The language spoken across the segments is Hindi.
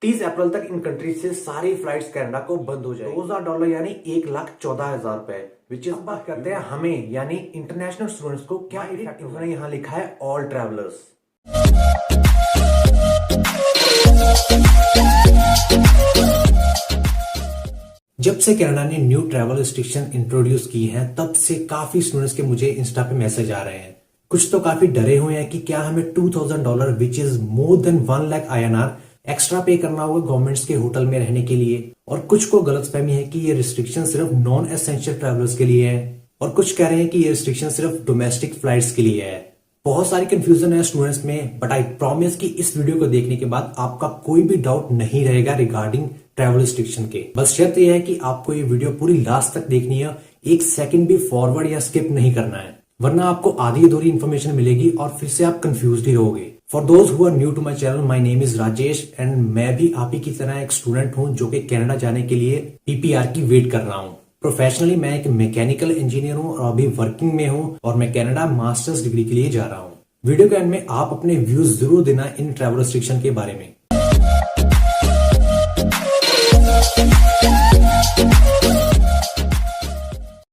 30 अप्रैल तक इन कंट्रीज से सारी फ्लाइट्स कनाडा को बंद हो जाए। $2000 यानी 1,14,000 रुपए। विच इज बात करते हैं हमें यानी इंटरनेशनल स्टूडेंट्स को क्या इफेक्ट होगा। यहाँ लिखा है ऑल ट्रैवलर्स। जब से कनाडा ने न्यू ट्रैवल रिस्ट्रिक्शन इंट्रोड्यूस की हैं, तब से काफी स्टूडेंट्स के मुझे इंस्टा पे मैसेज आ रहे हैं। कुछ तो काफी डरे हुए हैं कि क्या हमें $2000 which is more than 1 lakh INR extra पे करना होगा गवर्नमेंट्स के होटल में रहने के लिए। और कुछ को गलतफहमी है कि ये रिस्ट्रिक्शन सिर्फ नॉन एसेंशियल ट्रैवलर्स के लिए है, और कुछ कह रहे हैं कि ये रिस्ट्रिक्शन सिर्फ डोमेस्टिक फ्लाइट्स के लिए है। बहुत सारी कंफ्यूजन है स्टूडेंट्स में, बट आई प्रॉमिस कि इस वीडियो को देखने के बाद आपका कोई भी डाउट नहीं रहेगा रिगार्डिंग ट्रैवल रिस्ट्रिक्शन के। बस शर्त यह है कि आपको ये वीडियो पूरी लास्ट तक देखनी है, एक सेकंड भी फॉरवर्ड या स्किप नहीं करना है, वरना आपको आधी अधूरी इन्फॉर्मेशन मिलेगी और फिर से आप कंफ्यूज ही रहोगे। For those who are new to my channel, my name is Rajesh and मैं भी आप ही की तरह एक स्टूडेंट हूं जो कि कनाडा जाने के लिए PPR की वेट कर रहा हूं। प्रोफेशनली मैं एक मैकेनिकल इंजीनियर हूं और अभी वर्किंग में हूं, और मैं कनाडा मास्टर्स डिग्री के लिए जा रहा हूं। वीडियो के एंड में आप अपने व्यूज जरूर देना इन ट्रैवल रिस्ट्रिक्शन के बारे में।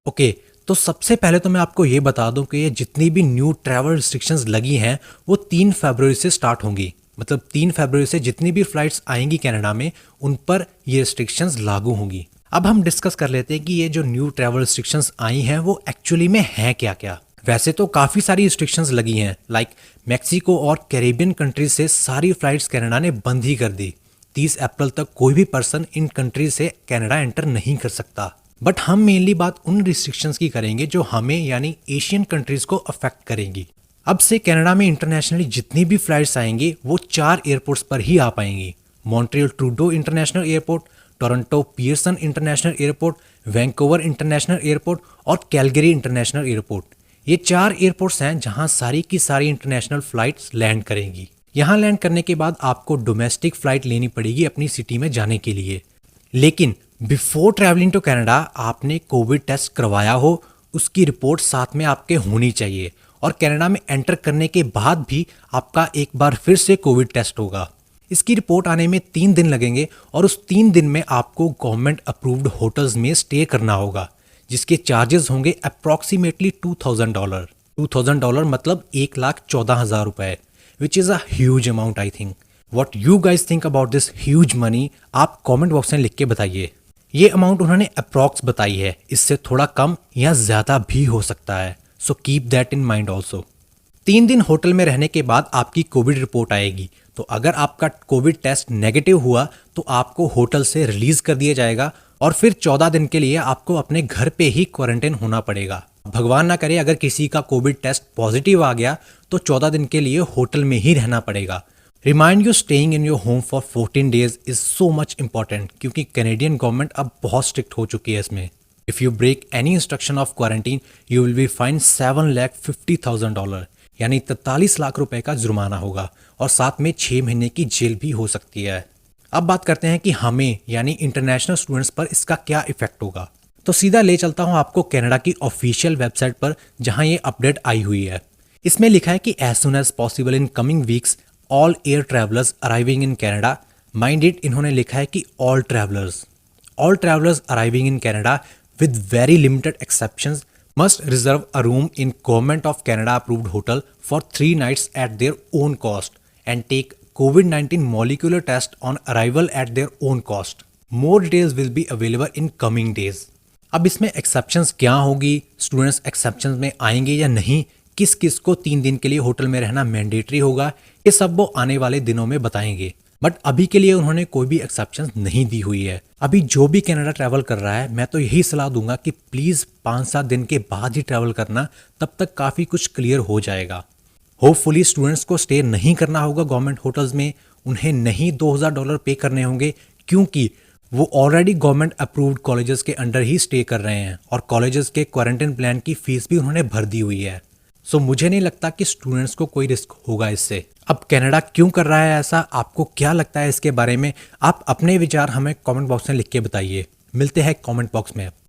ओके, तो सबसे पहले तो मैं आपको ये बता दूं कि ये जितनी भी न्यू ट्रैवल रिस्ट्रिक्शंस लगी हैं वो 3 फरवरी से स्टार्ट होंगी। मतलब 3 फरवरी से जितनी भी फ्लाइट्स आएंगी कनाडा में उन पर ये रिस्ट्रिक्शंस लागू होंगी। अब हम डिस्कस कर लेते हैं कि ये जो न्यू ट्रैवल रिस्ट्रिक्शंस आई हैं वो एक्चुअली में हैं क्या क्या। वैसे तो काफ़ी सारी रिस्ट्रिक्शंस लगी हैं, लाइक मैक्सिको और कैरेबियन कंट्रीज से सारी फ्लाइट्स कनाडा ने बंद ही कर दी। 30 अप्रैल तक कोई भी पर्सन इन कंट्रीज से कनाडा एंटर नहीं कर सकता। बट हम मेनली बात उन रिस्ट्रिक्शंस की करेंगे जो हमें यानी एशियन कंट्रीज को अफेक्ट करेंगी। अब से कनाडा में इंटरनेशनली जितनी भी फ्लाइट्स आएंगी वो 4 एयरपोर्ट्स पर ही आ पाएंगी। Montreal Trudeau international airport, Toronto Pearson international airport, Vancouver international airport और कैलगरी इंटरनेशनल एयरपोर्ट। ये 4 एयरपोर्ट्स हैं जहां सारी की सारी इंटरनेशनल फ्लाइट्स लैंड करेंगी। यहां लैंड करने के बाद आपको डोमेस्टिक फ्लाइट लेनी पड़ेगी अपनी सिटी में जाने के लिए। लेकिन बिफोर ट्रैवलिंग टू कनाडा आपने कोविड टेस्ट करवाया हो, उसकी रिपोर्ट साथ में आपके होनी चाहिए। और कनाडा में एंटर करने के बाद भी आपका एक बार फिर से कोविड टेस्ट होगा। इसकी रिपोर्ट आने में 3 दिन लगेंगे और उस 3 दिन में आपको गवर्नमेंट अप्रूव्ड होटल्स में स्टे करना होगा, जिसके चार्जेस होंगे अप्रॉक्सीमेटली $2000। $2000 मतलब 1,14,000 रुपए, which is a huge amount I think. What you guys think about this huge money, आप कॉमेंट बॉक्स में लिख के बताइए। ये अमाउंट उन्होंने अप्रॉक्स बताई है, इससे थोड़ा कम या ज़्यादा भी हो सकता है, so keep that in mind also. 3 दिन होटल में रहने के बाद आपकी कोविड रिपोर्ट आएगी, तो अगर आपका कोविड टेस्ट नेगेटिव हुआ तो आपको होटल से रिलीज कर दिया जाएगा और फिर 14 दिन के लिए आपको अपने घर पे ही क्वारंटाइन होना पड़ेगा। भगवान ना करे अगर किसी का कोविड टेस्ट पॉजिटिव आ गया तो 14 दिन के लिए होटल में ही रहना पड़ेगा। Remind you staying in your home for 14 days is so much important, क्योंकि कैनेडियन गवर्नमेंट अब बहुत स्ट्रिक्ट हो चुकी है इसमें। If you break any instruction of quarantine you will be fine $7,50,000 यानी 43 लाख रुपए का जुर्माना होगा, और साथ में 6 महीने की जेल भी हो सकती है। अब बात करते हैं कि हमें यानी इंटरनेशनल स्टूडेंट्स पर इसका क्या इफेक्ट होगा। तो सीधा ले चलता हूं आपको कनाडा की ऑफिशियल वेबसाइट पर, जहां ये अपडेट आई हुई है। इसमें लिखा है कि as soon as possible in coming weeks all air travellers arriving in Canada, mind it इन्होंने लिखा है कि all travellers arriving in Canada with very limited exceptions must reserve a room in Government of Canada approved hotel for 3 nights at their own cost and take COVID-19 molecular test on arrival at their own cost. More details will be available in coming days. अब इसमें एक्सेप्शंस क्या होगी, स्टूडेंट्स एक्सेप्शंस में आएंगे या नहीं, किस किस को 3 दिन के लिए होटल में रहना मैंडेटरी होगा, ये सब वो आने वाले दिनों में बताएंगे। बट अभी के लिए उन्होंने कोई भी एक्सेप्शन नहीं दी हुई है। अभी जो भी कनाडा ट्रैवल कर रहा है मैं तो यही सलाह दूंगा कि प्लीज़ 5-7 दिन के बाद ही ट्रैवल करना, तब तक काफ़ी कुछ क्लियर हो जाएगा। होपफुली स्टूडेंट्स को स्टे नहीं करना होगा गवर्नमेंट होटल्स में, उन्हें नहीं $2000 पे करने होंगे, क्योंकि वो ऑलरेडी गवर्नमेंट अप्रूव्ड कॉलेजेस के अंडर ही स्टे कर रहे हैं और कॉलेजेस के क्वारंटाइन प्लान की फीस भी उन्होंने भर दी हुई है। सो मुझे नहीं लगता कि स्टूडेंट्स को कोई रिस्क होगा इससे। अब कनाडा क्यों कर रहा है ऐसा, आपको क्या लगता है इसके बारे में, आप अपने विचार हमें कमेंट बॉक्स में लिख के बताइए। मिलते हैं कमेंट बॉक्स में।